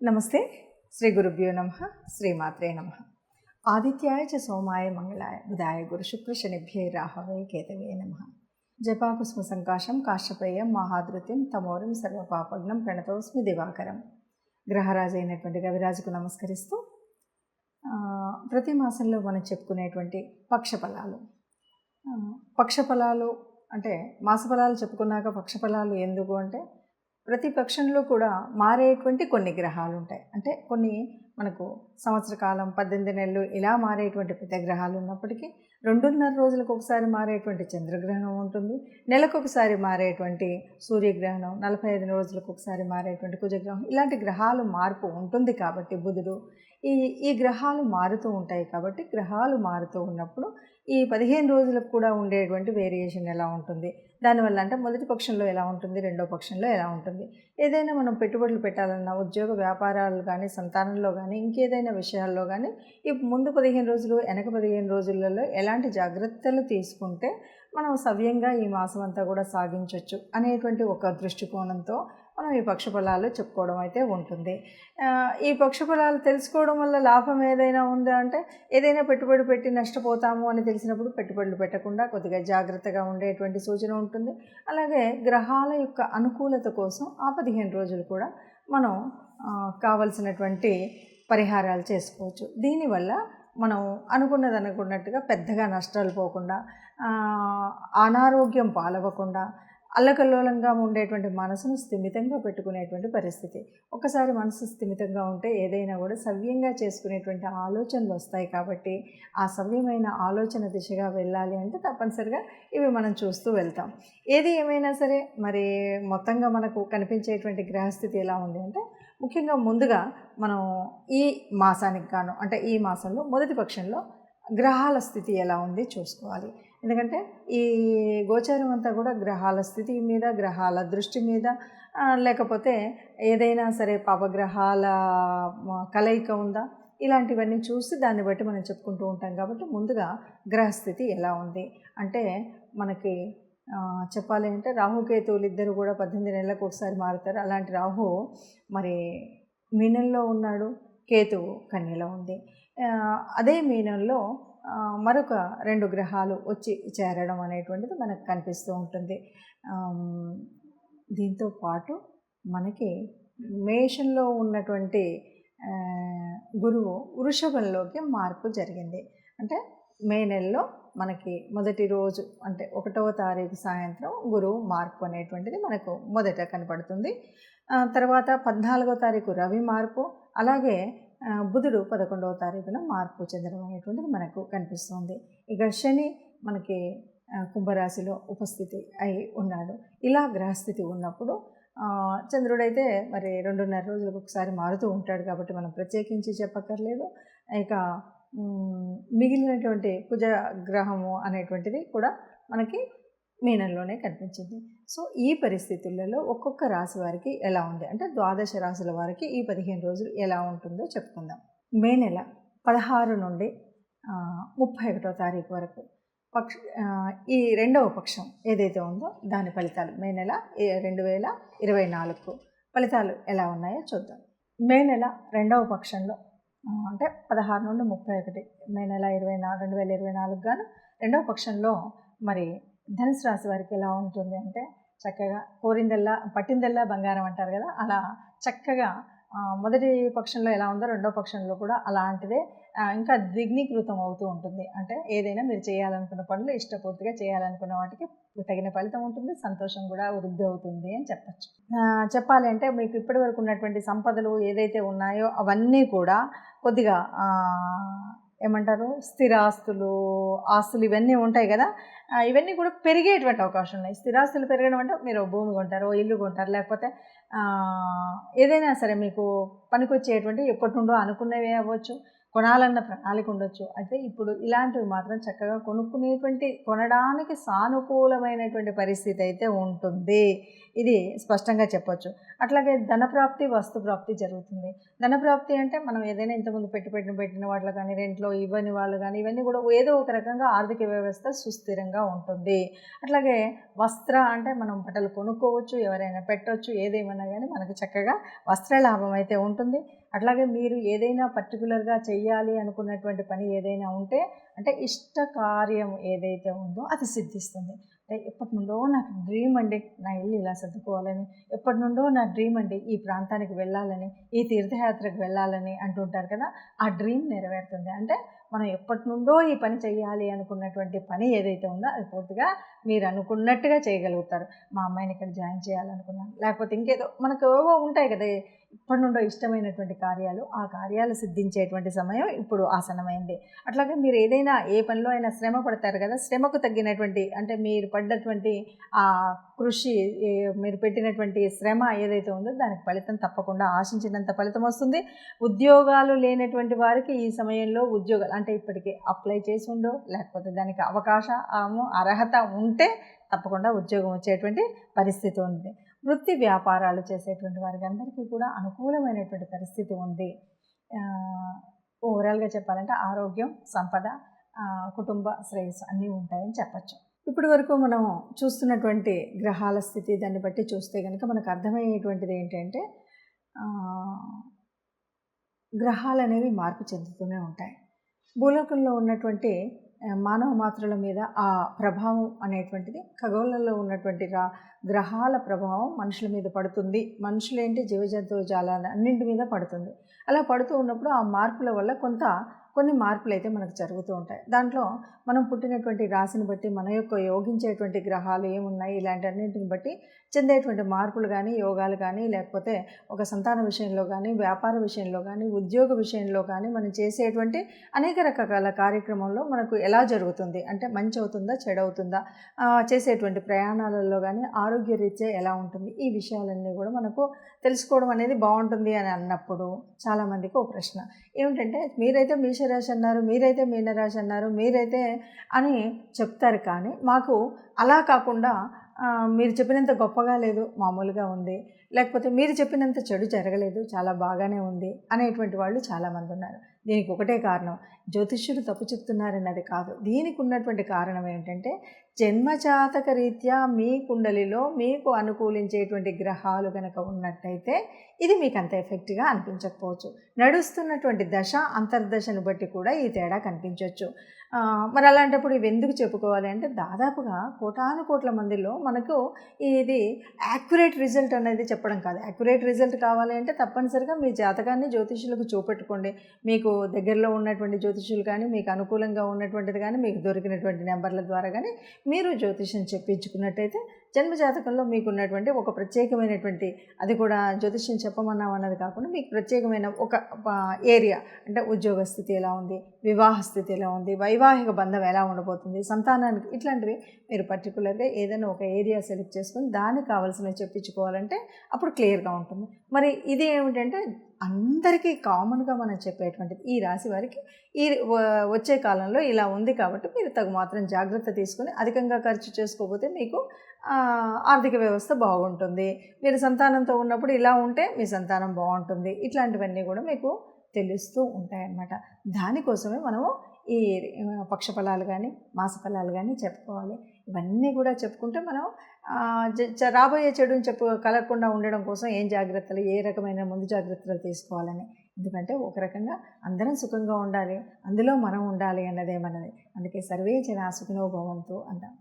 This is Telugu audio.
నమస్తే. శ్రీ గురుభ్యో నమః. శ్రీమాత్రే నమః. ఆదిత్యాయ చ సోమాయ మంగళాయ బుధాయ గురు శుక్ర శనిభ్యై రాహవే కేతవే నమః. జపాకుస్మ సంకాశం కాశ్యపేయం మహాధృత్యం తమోరం సర్వపాపగ్నం ప్రణతోస్మి దివాకరం. గ్రహరాజు అయినటువంటి రవిరాజుకు నమస్కరిస్తూ ప్రతి మాసంలో మనం చెప్పుకునేటువంటి పక్షఫలాలు. పక్షఫలాలు అంటే మాసఫలాలు చెప్పుకున్నాక పక్షఫలాలు ఎందుకు అంటే, ప్రతి పక్షంలో కూడా మారేటువంటి కొన్ని గ్రహాలు ఉంటాయి. అంటే కొన్ని మనకు సంవత్సర కాలం 18 నెలలు ఇలా మారేటువంటి పెద్ద గ్రహాలు ఉన్నప్పటికీ 2.5 రోజులకు ఒకసారి మారేటువంటి చంద్రగ్రహణం ఉంటుంది. నెలకొకసారి మారేటువంటి సూర్యగ్రహణం, 45 రోజులకు ఒకసారి మారేటువంటి కుజగ్రహం, ఇలాంటి గ్రహాలు మార్పు ఉంటుంది. కాబట్టి బుధుడు ఈ గ్రహాలు మారుతూ ఉంటాయి. కాబట్టి గ్రహాలు మారుతూ ఉన్నప్పుడు ఈ 15 రోజులకు కూడా ఉండేటువంటి వేరియేషన్ ఎలా ఉంటుంది, దానివల్ల అంటే మొదటి పక్షంలో ఎలా ఉంటుంది, రెండో పక్షంలో ఎలా ఉంటుంది, ఏదైనా మనం పెట్టుబడులు పెట్టాలన్నా, ఉద్యోగ వ్యాపారాలు కానీ, సంతానంలో కానీ, ఇంకేదైనా విషయాల్లో కానీ ఈ ముందు 15 రోజులు వెనక 15 రోజులలో ఎలాంటి జాగ్రత్తలు తీసుకుంటే మనం సవ్యంగా ఈ మాసం అంతా కూడా సాగించవచ్చు అనేటువంటి ఒక దృష్టికోణంతో మనం ఈ పక్షఫలాలు చెప్పుకోవడం అయితే ఉంటుంది. ఈ పక్షఫలాలు తెలుసుకోవడం వల్ల లాభం ఏదైనా ఉందా అంటే, ఏదైనా పెట్టుబడి పెట్టి నష్టపోతాము అని తెలిసినప్పుడు పెట్టుబడులు పెట్టకుండా కొద్దిగా జాగ్రత్తగా ఉండేటువంటి సూచన ఉంటుంది. అలాగే గ్రహాల యొక్క అనుకూలత కోసం ఆ 15 రోజులు కూడా మనం కావలసినటువంటి పరిహారాలు చేసుకోవచ్చు. దీనివల్ల మనం అనుకున్నట్టుగా పెద్దగా నష్టాలు పోకుండా, అనారోగ్యం పాలవ్వకుండా, అల్లకల్లోలంగా ఉండేటువంటి మనసును స్థిమితంగా పెట్టుకునేటువంటి పరిస్థితి. ఒకసారి మనసు స్థిమితంగా ఉంటే ఏదైనా కూడా సవ్యంగా చేసుకునేటువంటి ఆలోచనలు వస్తాయి. కాబట్టి ఆ సవ్యమైన ఆలోచన దిశగా వెళ్ళాలి అంటే తప్పనిసరిగా ఇవి మనం చూస్తూ వెళ్తాం. ఏది ఏమైనా సరే మరి మొత్తంగా మనకు కనిపించేటువంటి గ్రహస్థితి ఎలా ఉంది అంటే, ముఖ్యంగా ముందుగా మనం ఈ మాసానికి గాను అంటే ఈ మాసంలో మొదటి పక్షంలో గ్రహాల స్థితి ఎలా ఉంది చూసుకోవాలి. ఎందుకంటే ఈ గోచారం అంతా కూడా గ్రహాల స్థితి మీద, గ్రహాల దృష్టి మీద, లేకపోతే ఏదైనా సరే పాపగ్రహాల కలయిక ఉందా, ఇలాంటివన్నీ చూసి దాన్ని బట్టి మనం చెప్పుకుంటూ ఉంటాం. కాబట్టి ముందుగా గ్రహస్థితి ఎలా ఉంది అంటే, మనకి చెప్పాలి అంటే రాహుకేతువులు ఇద్దరు కూడా 18 నెలలకు ఒకసారి మారుతారు. అలాంటి రాహు మరి మీనంలో ఉన్నాడు, కేతువు కన్యలో ఉంది. అదే మీనంలో మరొక 2 గ్రహాలు వచ్చి చేరడం అనేటువంటిది మనకు కనిపిస్తూ ఉంటుంది. దీంతో పాటు మనకి మేషంలో ఉన్నటువంటి గురువు వృషభంలోకి మార్పు జరిగింది. అంటే మే నెలలో మనకి మొదటి రోజు అంటే 1వ తారీఖు సాయంత్రం గురువు మార్పు అనేటువంటిది మనకు మొదట కనపడుతుంది. తర్వాత 14వ తారీఖు రవి మార్పు, అలాగే బుధుడు 11వ తారీఖున మార్పు చెందడం అనేటువంటిది మనకు కనిపిస్తుంది. ఇక శని మనకి కుంభరాశిలో ఉపస్థితి అయి ఉన్నాడు. ఇలా గ్రహస్థితి ఉన్నప్పుడు చంద్రుడైతే మరి 2.5 రోజులకు ఒకసారి మారుతూ ఉంటాడు. కాబట్టి మనం ప్రత్యేకించి చెప్పక్కర్లేదు. ఇక మిగిలినటువంటి కుజ గ్రహము అనేటువంటిది కూడా మనకి మీనంలోనే కనిపించింది. సో ఈ పరిస్థితులలో ఒక్కొక్క రాశి వారికి ఎలా ఉంది అంటే, ద్వాదశ రాశుల వారికి ఈ 15 రోజులు ఎలా ఉంటుందో చెప్పుకుందాం. మే నెల 16 నుండి 31వ తారీఖు వరకు ఈ రెండవ పక్షం ఏదైతే ఉందో దాని ఫలితాలు మే నెల 2024 ఫలితాలు ఎలా ఉన్నాయో చూద్దాం. మే నెల రెండవ పక్షంలో అంటే 16 నుండి 31 మే నెల 2024 గాను రెండవ పక్షంలో మరి ధనుసు రాశి వారికి ఎలా ఉంటుంది అంటే, చక్కగా కోరిందల్లా పట్టిందల్లా బంగారం అంటారు కదా, అలా చక్కగా మొదటి పక్షంలో ఎలా ఉందో రెండో పక్షంలో కూడా అలాంటిదే ఇంకా ద్విగ్నీకృతం అవుతూ ఉంటుంది. అంటే ఏదైనా మీరు చేయాలనుకున్న పనులు ఇష్టపూర్తిగా చేయాలనుకున్న వాటికి తగిన ఫలితం ఉంటుంది, సంతోషం కూడా వృద్ధి అవుతుంది అని చెప్పచ్చు. చెప్పాలి అంటే మీకు ఇప్పటి వరకు ఉన్నటువంటి సంపదలు ఏదైతే ఉన్నాయో అవన్నీ కూడా కొద్దిగా ఏమంటారు, స్థిరాస్తులు, ఆస్తులు ఇవన్నీ ఉంటాయి కదా, ఇవన్నీ కూడా పెరిగేటువంటి అవకాశం ఉన్నాయి. స్థిరాస్తులు పెరగడం అంటే మీరు భూమి కొంటారు, ఇల్లు కొంటారు, లేకపోతే ఏదైనా సరే మీకు పనికొచ్చేటువంటి ఎప్పటి నుండో అనుకున్నవే అవ్వచ్చు, కొనాలన్న ప్రణాళిక ఉండొచ్చు. అయితే ఇప్పుడు ఇలాంటివి మాత్రం చక్కగా కొనడానికి సానుకూలమైనటువంటి పరిస్థితి అయితే ఉంటుంది. ఇది స్పష్టంగా చెప్పొచ్చు. అట్లాగే ధనప్రాప్తి, వస్తుప్రాప్తి జరుగుతుంది. ధనప్రాప్తి అంటే మనం ఏదైనా ఇంతకుముందు పెట్టిన వాటిలో కానీ, రెంట్లో ఇవ్వని వాళ్ళు కానీ, ఇవన్నీ కూడా ఏదో ఒక రకంగా ఆర్థిక వ్యవస్థ సుస్థిరంగా ఉంటుంది. అట్లాగే వస్త్ర అంటే మనం బట్టలు కొనుక్కోవచ్చు, ఎవరైనా పెట్టొచ్చు, ఏదేమన్నా కానీ మనకు చక్కగా వస్త్ర లాభం అయితే ఉంటుంది. అట్లాగే మీరు ఏదైనా పర్టికులర్గా చెయ్యాలి అనుకున్నటువంటి పని ఏదైనా ఉంటే, అంటే ఇష్ట కార్యం ఏదైతే ఉందో అది సిద్ధిస్తుంది. అంటే ఎప్పటి నుండో నాకు డ్రీమ్ అండి, నా ఇల్లు ఇలా సర్దుకోవాలని, ఎప్పటి నుండో నా డ్రీమ్ అండి ఈ ప్రాంతానికి వెళ్ళాలని, ఈ తీర్థయాత్రకు వెళ్ళాలని అంటుంటారు కదా, ఆ డ్రీమ్ నెరవేరుతుంది. అంటే మనం ఎప్పటి నుండో ఈ పని చేయాలి అనుకున్నటువంటి పని ఏదైతే ఉందో అది పూర్తిగా మీరు అనుకున్నట్టుగా చేయగలుగుతారు. మా అమ్మాయిని ఇక్కడ జాయిన్ చేయాలనుకున్నాను, లేకపోతే ఇంకేదో మనకు ఏవో ఉంటాయి కదా ఇప్పటి నుండో ఇష్టమైనటువంటి కార్యాలు, ఆ కార్యాలు సిద్ధించేటువంటి సమయం ఇప్పుడు ఆసనమైంది. అట్లాగే మీరు ఏదైనా ఏ పనిలో అయినా శ్రమ పడతారు కదా, శ్రమకు తగ్గినటువంటి అంటే మీరు పడ్డటువంటి ఆ కృషి, మీరు పెట్టినటువంటి శ్రమ ఏదైతే ఉందో దానికి ఫలితం తప్పకుండా ఆశించినంత ఫలితం వస్తుంది. ఉద్యోగాలు లేనటువంటి వారికి ఈ సమయంలో ఉద్యోగాలు అంటే ఇప్పటికే అప్లై చేసి ఉండో, లేకపోతే దానికి అవకాశము అర్హత ఉంటే తప్పకుండా ఉద్యోగం వచ్చేటువంటి పరిస్థితి ఉంది. వృత్తి వ్యాపారాలు చేసేటువంటి వారికి అందరికీ కూడా అనుకూలమైనటువంటి పరిస్థితి ఉంది. ఓవరాల్గా చెప్పాలంటే ఆరోగ్యం, సంపద, కుటుంబ శ్రేయస్సు అన్నీ ఉంటాయని చెప్పచ్చు. ఇప్పటి వరకు మనం చూస్తున్నటువంటి గ్రహాల స్థితి దాన్ని బట్టి చూస్తే కనుక మనకు అర్థమయ్యేటువంటిది ఏంటంటే గ్రహాలు అనేవి మార్పు చెందుతూనే ఉంటాయి. భూలోకంలో ఉన్నటువంటి మానవ మాత్రుల మీద ఆ ప్రభావం అనేటువంటిది ఖగోళంలో ఉన్నటువంటి గ్రహాల ప్రభావం మనుషుల మీద పడుతుంది. మనుషులేంటి, జీవజంతువు జాలాల అన్నింటి మీద పడుతుంది. అలా పడుతూ ఉన్నప్పుడు ఆ మార్పుల వల్ల కొన్ని మార్పులు అయితే మనకు జరుగుతూ ఉంటాయి. దాంట్లో మనం పుట్టినటువంటి రాశిని బట్టి మన యొక్క యోగించేటువంటి గ్రహాలు ఏమున్నాయి ఇలాంటి అన్నింటిని బట్టి చెందేటువంటి మార్పులు కానీ, యోగాలు కానీ, లేకపోతే ఒక సంతాన విషయంలో కానీ, వ్యాపార విషయంలో కానీ, ఉద్యోగ విషయంలో కానీ మనం చేసేటువంటి అనేక రకాల కార్యక్రమంలో మనకు ఎలా జరుగుతుంది అంటే మంచి అవుతుందా, చెడు అవుతుందా, చేసేటువంటి ప్రయాణాలలో కానీ ఆరోగ్యరీత్యా ఎలా ఉంటుంది, ఈ విషయాలన్నీ కూడా మనకు తెలుసుకోవడం అనేది బాగుంటుంది అని అన్నప్పుడు చాలామందికి ఒక ప్రశ్న ఏమిటంటే, మీరైతే మేషరాశి అన్నారు, మీరైతే మీనరాశి అన్నారు, మీరైతే అని చెప్తారు, కానీ మాకు అలా కాకుండా మీరు చెప్పినంత గొప్పగా లేదు, మామూలుగా ఉంది, లేకపోతే మీరు చెప్పినంత చెడు జరగలేదు, చాలా బాగానే ఉంది అనేటువంటి వాళ్ళు చాలామంది ఉన్నారు. దీనికి ఒకటే కారణం, జ్యోతిష్యుడు తప్పు చెప్తున్నారన్నది కాదు. దీనికి ఉన్నటువంటి కారణం ఏంటంటే జన్మజాతక రీత్యా మీ కుండలిలో మీకు అనుకూలించేటువంటి గ్రహాలు కనుక ఉన్నట్టయితే ఇది మీకు అంత ఎఫెక్ట్గా అనిపించకపోవచ్చు. నడుస్తున్నటువంటి దశ అంతర్దశను బట్టి కూడా ఈ తేడా కనిపించవచ్చు. మరి అలాంటప్పుడు ఇవి ఎందుకు చెప్పుకోవాలి అంటే, దాదాపుగా కోటాను కోట్ల మందిలో మనకు ఇది యాక్యురేట్ రిజల్ట్ అనేది చెప్పడం కాదు. యాక్యురేట్ రిజల్ట్ కావాలి అంటే తప్పనిసరిగా మీ జాతకాన్ని జ్యోతిష్యులకు చూపెట్టుకోండి. మీకు దగ్గరలో ఉన్నటువంటి జ్యోతిష్యులు కానీ, మీకు అనుకూలంగా ఉన్నటువంటిది కానీ, మీకు దొరికినటువంటి నెంబర్ల ద్వారా కానీ మీరు జ్యోతిష్యం చెప్పించుకున్నట్టయితే జన్మజాతకంలో మీకు ఉన్నటువంటి ఒక ప్రత్యేకమైనటువంటి, అది కూడా జ్యోతిష్యం చెప్పమన్నాం అన్నది కాకుండా మీకు ప్రత్యేకమైన ఒక ఏరియా అంటే ఉద్యోగ స్థితి ఎలా ఉంది, వివాహ స్థితి ఎలా ఉంది, వైవాహిక బంధం ఎలా ఉండబోతుంది, సంతానానికి, ఇట్లాంటివి మీరు పర్టికులర్గా ఏదైనా ఒక ఏరియా సెలెక్ట్ చేసుకొని దానికి కావాల్సినవి చెప్పించుకోవాలంటే అప్పుడు క్లియర్గా ఉంటుంది. మరి ఇది ఏమిటంటే అందరికీ కామన్గా మనం చెప్పేటువంటిది, ఈ రాశి వారికి ఈ వచ్చే కాలంలో ఇలా ఉంది కాబట్టి మీరు తగు మాత్రం జాగ్రత్త తీసుకొని అధికంగా ఖర్చు చేసుకోకపోతే మీకు ఆర్థిక వ్యవస్థ బాగుంటుంది. మీరు సంతానంతో ఉన్నప్పుడు ఇలా ఉంటే మీ సంతానం బాగుంటుంది. ఇట్లాంటివన్నీ కూడా మీకు తెలుస్తూ ఉంటాయన్నమాట. దానికోసమే మనము ఈ పక్షఫలాలు కానీ, మాసఫలాలు కానీ చెప్పుకోవాలి. ఇవన్నీ కూడా చెప్పుకుంటే మనం రాబోయే చెడుని కలగకుండా ఉండడం కోసం ఏం జాగ్రత్తలు, ఏ రకమైన ముందు జాగ్రత్తలు తీసుకోవాలని. ఎందుకంటే ఒక రకంగా అందరం సుఖంగా ఉండాలి, అందులో మనం ఉండాలి అన్నదే మనది. అందుకే సర్వే జనా సుఖినో భవంతు అంటాం.